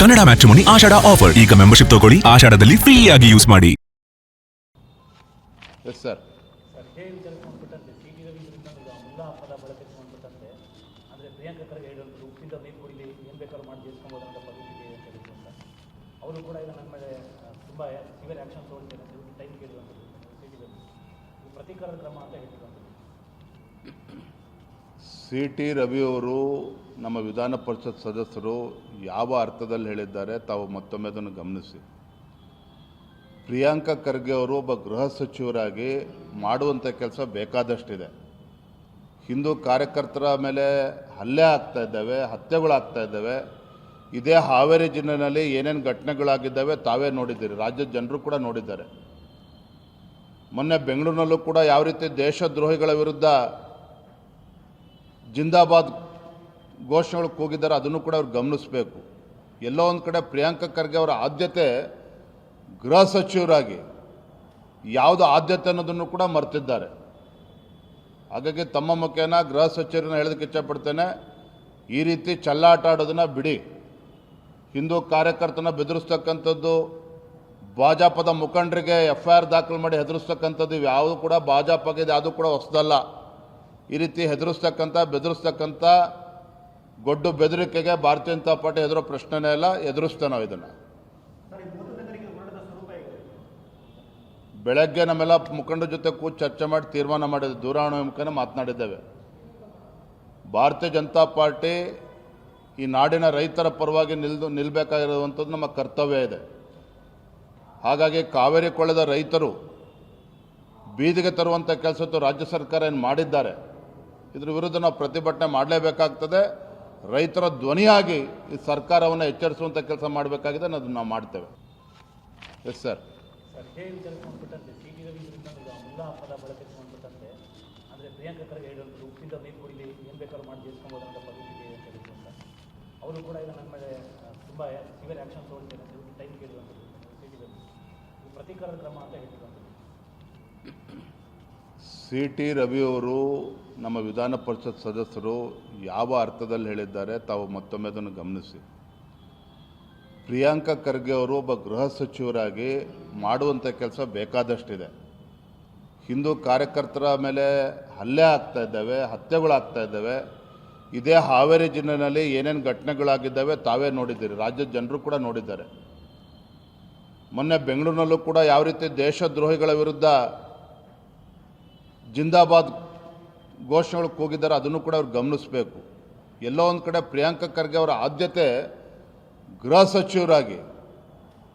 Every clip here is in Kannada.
ಕನ್ನಡ ಮ್ಯಾಟ್ರಿಮೋನಿ ಆಷಾಢ ಆಫರ್. ಈಗ ಮೆಂಬರ್ಶಿಪ್ ತಗೊಳ್ಳಿ, ಆಷಾಢದಲ್ಲಿ ಫ್ರೀ ಆಗಿ ಯೂಸ್ ಮಾಡಿ. Yes sir. ಇದೇ ವಿಚಾರಕ್ಕೆ ಸಂಬಂಧಪಟ್ಟಂತೆ ಸಿ.ಟಿ. ರವಿ ವಿರುದ್ಧ ಈಗ ಮುಲ್ಲಾ ಪದ ಬಳಕೆಗೆ ಸಂಬಂಧಪಟ್ಟಂತೆ ಅಂದರೆ ಪ್ರಿಯಾಂಕಾ ಖರ್ಗೆ ಹೇಳಿದ್ರು ಉಪ್ಪಿಂದ ನೀರು ಕುಡಿಲಿ ಏನು ಬೇಕಾದ್ರೂ ಮಾಡಿ ಜಯಿಸ್ಕೊಬೋದು ಅಂತ ಪರಿಸ್ಥಿತಿ ಅಂತ ಹೇಳಿದ್ರು ಅಂತ ಅವರು ಕೂಡ ಈಗ ನನ್ನ ಮೇಲೆ ತುಂಬ ಸಿವಿಯರ್ ಆ್ಯಕ್ಷನ್ ತೊಗೊಳ್ತೇನೆ ಅಂತ ಹೇಳಿ ಟೈಮ್ ಕೇಳಿರುವಂಥದ್ದು ಸಿ.ಟಿ. ರವಿ ಇದು ಪ್ರತೀಕಾರದ ಕ್ರಮ ಅಂತ ಹೇಳಿರುವಂಥದ್ದು. ಸಿ.ಟಿ. ರವಿಯವರು ನಮ್ಮ ವಿಧಾನ ಪರಿಷತ್ ಸದಸ್ಯರು ಯಾವ ಅರ್ಥದಲ್ಲಿ ಹೇಳಿದ್ದಾರೆ ತಾವು ಮತ್ತೊಮ್ಮೆ ಅದನ್ನು ಗಮನಿಸಿ. ಪ್ರಿಯಾಂಕಾ ಖರ್ಗೆ ಅವರು ಒಬ್ಬ ಗೃಹ ಸಚಿವರಾಗಿ ಮಾಡುವಂಥ ಕೆಲಸ ಬೇಕಾದಷ್ಟಿದೆ. ಹಿಂದೂ ಕಾರ್ಯಕರ್ತರ ಮೇಲೆ ಹಲ್ಲೆ ಆಗ್ತಾ ಇದ್ದಾವೆ, ಹತ್ಯೆಗಳಾಗ್ತಾ ಇದ್ದಾವೆ. ಇದೇ ಹಾವೇರಿ ಜಿಲ್ಲೆಯಲ್ಲಿ ಏನೇನು ಘಟನೆಗಳಾಗಿದ್ದಾವೆ ತಾವೇ ನೋಡಿದ್ದೀರಿ, ರಾಜ್ಯದ ಜನರು ಕೂಡ ನೋಡಿದ್ದಾರೆ. ಮೊನ್ನೆ ಬೆಂಗಳೂರಿನಲ್ಲೂ ಕೂಡ ಯಾವ ರೀತಿ ದೇಶದ್ರೋಹಿಗಳ ವಿರುದ್ಧ ಜಿಂದಾಬಾದ್ ಘೋಷಣೆಗಳು ಕೂಗಿದ್ದಾರೆ, ಅದನ್ನು ಕೂಡ ಅವ್ರು ಗಮನಿಸಬೇಕು. ಎಲ್ಲೋ ಒಂದು ಕಡೆ ಪ್ರಿಯಾಂಕಾ ಖರ್ಗೆ ಅವರ ಆದ್ಯತೆ ಗೃಹ ಸಚಿವರಾಗಿ ಯಾವುದು ಆದ್ಯತೆ ಅನ್ನೋದನ್ನು ಕೂಡ ಮರೆತಿದ್ದಾರೆ. ಹಾಗಾಗಿ ತಮ್ಮ ಮುಖೇನ ಗೃಹ ಸಚಿವರನ್ನ ಹೇಳೋದಕ್ಕೆ ಇಚ್ಛಪಡ್ತೇನೆ, ಈ ರೀತಿ ಚೆಲ್ಲಾಟ ಆಡೋದನ್ನು ಬಿಡಿ. ಹಿಂದೂ ಕಾರ್ಯಕರ್ತನ ಬೆದರಿಸ್ತಕ್ಕಂಥದ್ದು, ಭಾಜಪದ ಮುಖಂಡರಿಗೆ FIR ದಾಖಲು ಮಾಡಿ ಹೆದರಿಸ್ತಕ್ಕಂಥದ್ದು ಇವು ಯಾವುದು ಕೂಡ ಭಾಜಪಗೆ ಯಾವುದು ಕೂಡ ಹೊಸದಲ್ಲ. ಈ ರೀತಿ ಹೆದರಿಸ್ತಕ್ಕಂಥ ಬೆದರಿಸ್ತಕ್ಕಂಥ ಗೊಡ್ಡು ಬೆದರಿಕೆಗೆ ಭಾರತೀಯ ಜನತಾ ಪಾರ್ಟಿ ಹೆದರೋ ಪ್ರಶ್ನೆನೇ ಇಲ್ಲ, ಎದುರಿಸ್ತೇವೆ ನಾವು ಇದನ್ನು. ಬೆಳಗ್ಗೆ ನಮ್ಮೆಲ್ಲ ಮುಖಂಡರ ಜೊತೆ ಕೂತು ಚರ್ಚೆ ಮಾಡಿ ತೀರ್ಮಾನ ಮಾಡಿದ್ದೆ, ದೂರವಾಣಿ ಮುಖೇನ ಮಾತನಾಡಿದ್ದೇವೆ. ಭಾರತೀಯ ಜನತಾ ಪಾರ್ಟಿ ಈ ನಾಡಿನ ರೈತರ ಪರವಾಗಿ ನಿಲ್ಲಬೇಕಾಗಿರುವಂಥದ್ದು ನಮ್ಮ ಕರ್ತವ್ಯ ಇದೆ. ಹಾಗಾಗಿ ಕಾವೇರಿ ಕೊಳ್ಳದ ರೈತರು ಬೀದಿಗೆ ತರುವಂಥ ಕೆಲಸ ರಾಜ್ಯ ಸರ್ಕಾರ ಏನು ಮಾಡಿದ್ದಾರೆ, ಇದ್ರ ವಿರುದ್ಧ ನಾವು ಪ್ರತಿಭಟನೆ ಮಾಡಲೇಬೇಕಾಗ್ತದೆ. ರೈತರ ಧ್ವನಿಯಾಗಿ ಈ ಸರ್ಕಾರವನ್ನು ಎಚ್ಚರಿಸುವಂಥ ಕೆಲಸ ಮಾಡಬೇಕಾಗಿದೆ, ಅದನ್ನು ನಾವು ಮಾಡ್ತೇವೆ. Yes sir. ಇದೇ ವಿಚಾರಕ್ಕೆ ಸಂಬಂಧಪಟ್ಟಂತೆ ಸಿ.ಟಿ. ರವಿ ವಿರುದ್ಧ ಈಗ ಮುಲ್ಲಾ ಪದ ಬಳಕೆಗೆ ಸಂಬಂಧಪಟ್ಟಂತೆ ಅಂದರೆ ಪ್ರಿಯಾಂಕಾ ಖರ್ಗೆ ಹೇಳಿದ್ರು ಉಪ್ಪಿಂದ ನೀರು ಕುಡಿಲಿ ಏನು ಬೇಕಾದ್ರೂ ಮಾಡಿ ಜಯಿಸ್ಕೊಬೋದು ಅಂತ ಪರಿಸ್ಥಿತಿ ಅಂತ ಹೇಳಿದ್ರು ಅಂತ ಅವರು ಕೂಡ ಈಗ ನನ್ನ ಮೇಲೆ ತುಂಬ ಸಿವಿಯರ್ ಆ್ಯಕ್ಷನ್ ತೊಗೊಳ್ತೇನೆ ಅಂತ ಹೇಳಿ ಟೈಮ್ ಕೇಳಿರುವಂಥದ್ದು ಸಿ.ಟಿ. ರವಿ ಇದು ಪ್ರತೀಕಾರದ ಕ್ರಮ ಅಂತ ಹೇಳಿರುವಂಥದ್ದು. ಸಿ.ಟಿ. ರವಿಯವರು ನಮ್ಮ ವಿಧಾನ ಪರಿಷತ್ ಸದಸ್ಯರು ಯಾವ ಅರ್ಥದಲ್ಲಿ ಹೇಳಿದ್ದಾರೆ ತಾವು ಮತ್ತೊಮ್ಮೆ ಅದನ್ನು ಗಮನಿಸಿ. ಪ್ರಿಯಾಂಕಾ ಖರ್ಗೆ ಅವರು ಒಬ್ಬ ಗೃಹ ಸಚಿವರಾಗಿ ಮಾಡುವಂಥ ಕೆಲಸ ಬೇಕಾದಷ್ಟಿದೆ. ಹಿಂದೂ ಕಾರ್ಯಕರ್ತರ ಮೇಲೆ ಹಲ್ಲೆ ಆಗ್ತಾ ಇದ್ದಾವೆ, ಹತ್ಯೆಗಳಾಗ್ತಾ ಇದ್ದಾವೆ. ಇದೇ ಹಾವೇರಿ ಜಿಲ್ಲೆಯಲ್ಲಿ ಏನೇನು ಘಟನೆಗಳಾಗಿದ್ದಾವೆ ತಾವೇ ನೋಡಿದ್ದೀರಿ, ರಾಜ್ಯದ ಜನರು ಕೂಡ ನೋಡಿದ್ದಾರೆ. ಮೊನ್ನೆ ಬೆಂಗಳೂರಿನಲ್ಲೂ ಕೂಡ ಯಾವ ರೀತಿ ದೇಶದ್ರೋಹಿಗಳ ವಿರುದ್ಧ ಜಿಂದಾಬಾದ್ ಘೋಷಣೆಗಳು ಕೂಗಿದ್ದಾರೆ, ಅದನ್ನು ಕೂಡ ಅವ್ರು ಗಮನಿಸಬೇಕು. ಎಲ್ಲೋ ಒಂದು ಕಡೆ ಪ್ರಿಯಾಂಕಾ ಖರ್ಗೆ ಅವರ ಆದ್ಯತೆ ಗೃಹ ಸಚಿವರಾಗಿ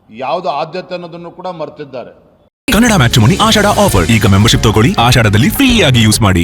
ಯಾವುದು ಆದ್ಯತೆ ಅನ್ನೋದನ್ನು ಕೂಡ ಮರೆತಿದ್ದಾರೆ. ಕನ್ನಡ ಮ್ಯಾಟ್ರಿಮೋನಿ ಆಷಾಢ ಆಫರ್. ಈಗ ಮೆಂಬರ್ಶಿಪ್ ತಗೊಳ್ಳಿ, ಆಷಾಢದಲ್ಲಿ ಫ್ರೀ ಆಗಿ ಯೂಸ್ ಮಾಡಿ.